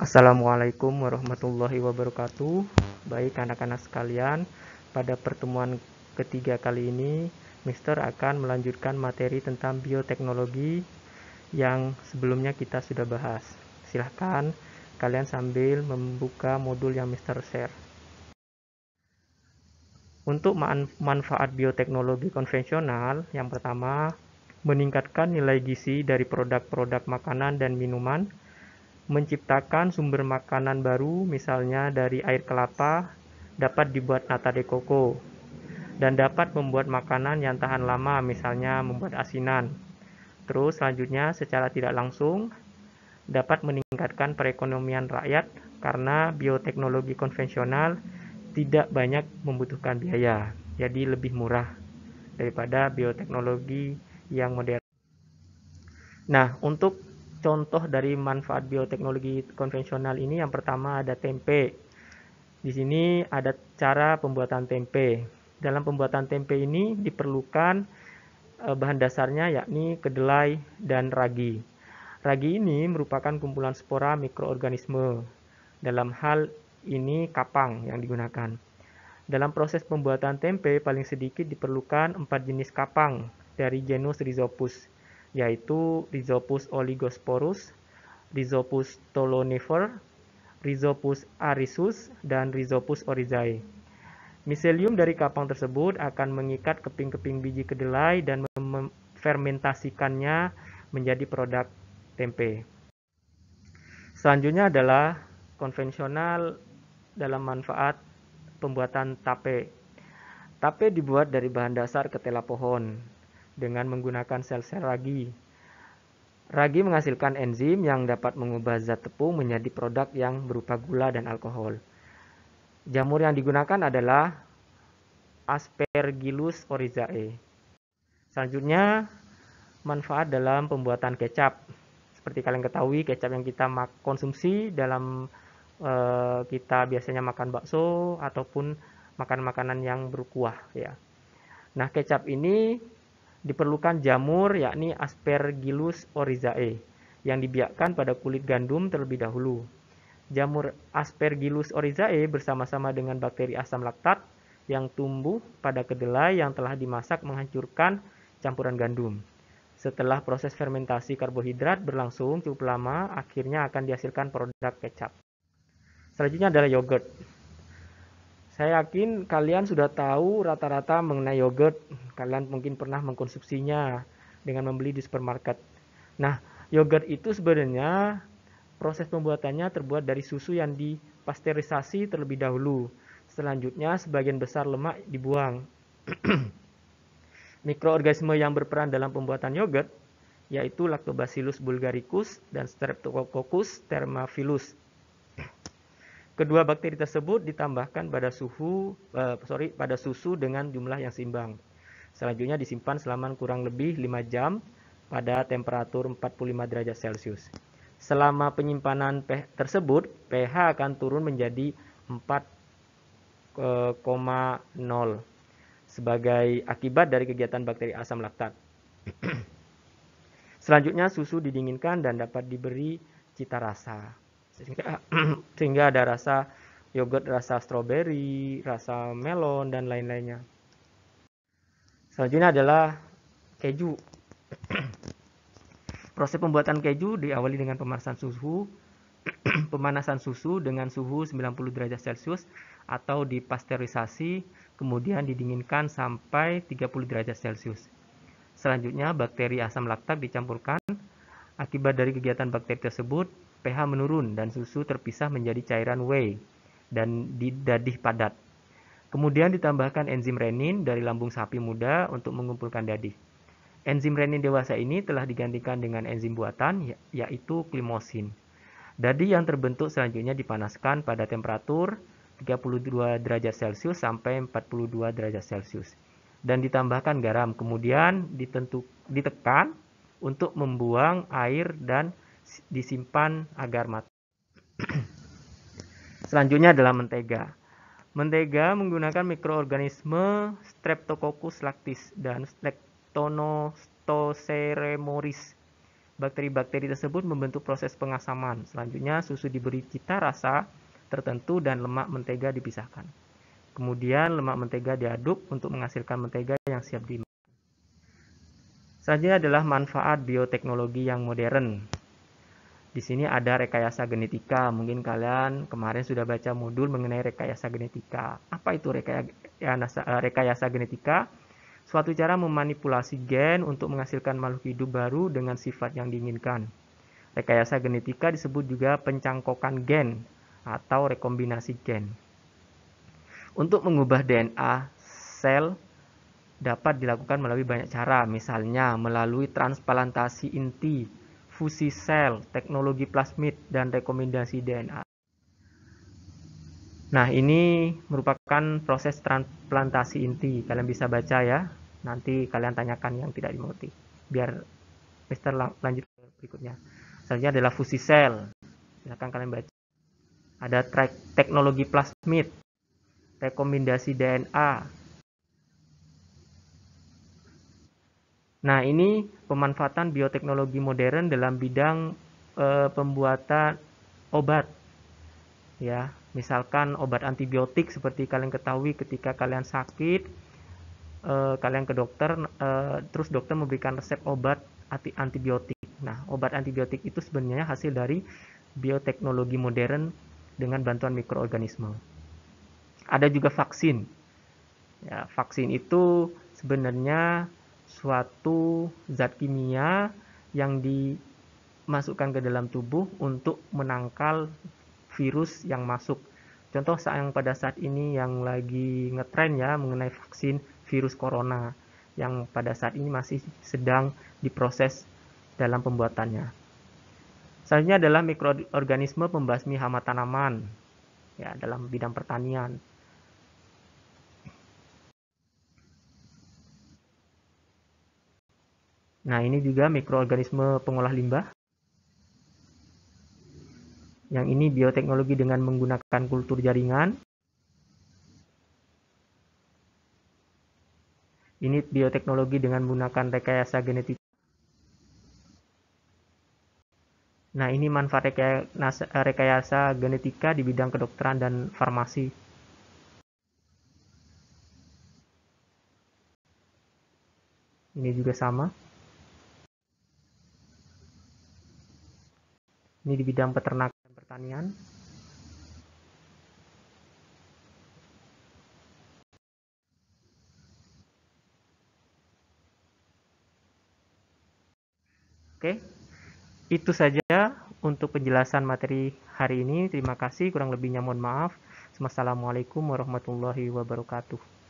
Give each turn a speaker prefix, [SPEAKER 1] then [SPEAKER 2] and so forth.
[SPEAKER 1] Assalamualaikum warahmatullahi wabarakatuh. Baik anak-anak sekalian, pada pertemuan ketiga kali ini, Mister akan melanjutkan materi tentang bioteknologi yang sebelumnya kita sudah bahas. Silahkan kalian sambil membuka modul yang Mister share. Untuk manfaat bioteknologi konvensional, yang pertama, meningkatkan nilai gizi dari produk-produk makanan dan minuman, menciptakan sumber makanan baru, misalnya dari air kelapa, dapat dibuat nata de coco, dan dapat membuat makanan yang tahan lama, misalnya membuat asinan. Terus selanjutnya, secara tidak langsung, dapat meningkatkan perekonomian rakyat karena bioteknologi konvensional tidak banyak membutuhkan biaya, jadi lebih murah daripada bioteknologi yang modern. Nah, untuk contoh dari manfaat bioteknologi konvensional ini, yang pertama ada tempe. Di sini ada cara pembuatan tempe. Dalam pembuatan tempe ini diperlukan bahan dasarnya yakni kedelai dan ragi. Ragi ini merupakan kumpulan spora mikroorganisme. Dalam hal ini kapang yang digunakan. Dalam proses pembuatan tempe paling sedikit diperlukan 4 jenis kapang dari genus Rhizopus, yaitu Rhizopus oligosporus, Rhizopus tolonifer, Rhizopus arisus, dan Rhizopus oryzae. Miselium dari kapang tersebut akan mengikat keping-keping biji kedelai dan memfermentasikannya menjadi produk tempe. Selanjutnya adalah konvensional dalam manfaat pembuatan tape. Tape dibuat dari bahan dasar ketela pohon dengan menggunakan sel-sel ragi. Ragi menghasilkan enzim yang dapat mengubah zat tepung menjadi produk yang berupa gula dan alkohol. Jamur yang digunakan adalah Aspergillus oryzae. Selanjutnya, manfaat dalam pembuatan kecap. Seperti kalian ketahui, kecap yang kita konsumsi dalam kita biasanya makan bakso ataupun makan makanan yang berkuah ya. Nah, kecap ini diperlukan jamur yakni Aspergillus oryzae yang dibiakkan pada kulit gandum terlebih dahulu. Jamur Aspergillus oryzae bersama-sama dengan bakteri asam laktat yang tumbuh pada kedelai yang telah dimasak menghancurkan campuran gandum. Setelah proses fermentasi karbohidrat berlangsung cukup lama, akhirnya akan dihasilkan produk kecap. Selanjutnya adalah yogurt. Saya yakin kalian sudah tahu rata-rata mengenai yogurt. Kalian mungkin pernah mengkonsumsinya dengan membeli di supermarket. Nah, yogurt itu sebenarnya proses pembuatannya terbuat dari susu yang dipasteurisasi terlebih dahulu. Selanjutnya, sebagian besar lemak dibuang. Mikroorganisme yang berperan dalam pembuatan yogurt yaitu Lactobacillus bulgaricus dan Streptococcus thermophilus. Kedua bakteri tersebut ditambahkan pada susu dengan jumlah yang seimbang. Selanjutnya disimpan selama kurang lebih 5 jam pada temperatur 45 derajat Celcius. Selama penyimpanan tersebut, pH akan turun menjadi 4,0 sebagai akibat dari kegiatan bakteri asam laktat. Selanjutnya susu didinginkan dan dapat diberi cita rasa. Sehingga ada rasa yogurt, rasa stroberi, rasa melon, dan lain-lainnya. Selanjutnya adalah keju. Proses pembuatan keju diawali dengan pemanasan susu dengan suhu 90 derajat Celcius atau dipasteurisasi, kemudian didinginkan sampai 30 derajat Celcius. Selanjutnya, bakteri asam laktat dicampurkan. Akibat dari kegiatan bakteri tersebut, pH menurun dan susu terpisah menjadi cairan whey dan dadih padat. Kemudian ditambahkan enzim renin dari lambung sapi muda untuk mengumpulkan dadih. Enzim renin dewasa ini telah digantikan dengan enzim buatan yaitu klimosin. Dadih yang terbentuk selanjutnya dipanaskan pada temperatur 32 derajat Celcius sampai 42 derajat Celcius dan ditambahkan garam. Kemudian ditekan untuk membuang air dan disimpan agar matang. Selanjutnya adalah mentega. Mentega menggunakan mikroorganisme Streptococcus lactis dan Lectonostoceremoris Bakteri-bakteri tersebut membentuk proses pengasaman. Selanjutnya, susu diberi cita rasa tertentu dan lemak mentega dipisahkan. Kemudian, lemak mentega diaduk untuk menghasilkan mentega yang siap dimakan. Selanjutnya adalah manfaat bioteknologi yang modern. Di sini ada rekayasa genetika. Mungkin kalian kemarin sudah baca modul mengenai rekayasa genetika. Apa itu rekayasa genetika? Suatu cara memanipulasi gen untuk menghasilkan makhluk hidup baru dengan sifat yang diinginkan. Rekayasa genetika disebut juga pencangkokan gen atau rekombinasi gen. Untuk mengubah DNA sel dapat dilakukan melalui banyak cara, misalnya melalui transplantasi inti, fusi sel, teknologi plasmid, dan rekombinasi DNA. Nah, ini merupakan proses transplantasi inti. Kalian bisa baca ya. Nanti kalian tanyakan yang tidak dimengerti. Biar Mister lanjut berikutnya. Selanjutnya adalah fusi sel. Silakan kalian baca. Ada teknologi plasmid, rekombinasi DNA. Nah, ini pemanfaatan bioteknologi modern dalam bidang pembuatan obat. Ya, misalkan obat antibiotik seperti kalian ketahui ketika kalian sakit, kalian ke dokter, terus dokter memberikan resep obat antibiotik. Nah, obat antibiotik itu sebenarnya hasil dari bioteknologi modern dengan bantuan mikroorganisme. Ada juga vaksin. Ya, vaksin itu sebenarnya suatu zat kimia yang dimasukkan ke dalam tubuh untuk menangkal virus yang masuk. Contoh yang pada saat ini yang lagi ngetren ya mengenai vaksin virus corona yang pada saat ini masih sedang diproses dalam pembuatannya. Selanjutnya adalah mikroorganisme pembasmi hama tanaman ya dalam bidang pertanian. Nah, ini juga mikroorganisme pengolah limbah. Yang ini bioteknologi dengan menggunakan kultur jaringan. Ini bioteknologi dengan menggunakan rekayasa genetik. Nah, ini manfaat rekayasa genetika di bidang kedokteran dan farmasi. Ini juga sama. Ini di bidang peternakan dan pertanian. Oke, itu saja untuk penjelasan materi hari ini. Terima kasih, kurang lebihnya mohon maaf. Wassalamualaikum warahmatullahi wabarakatuh.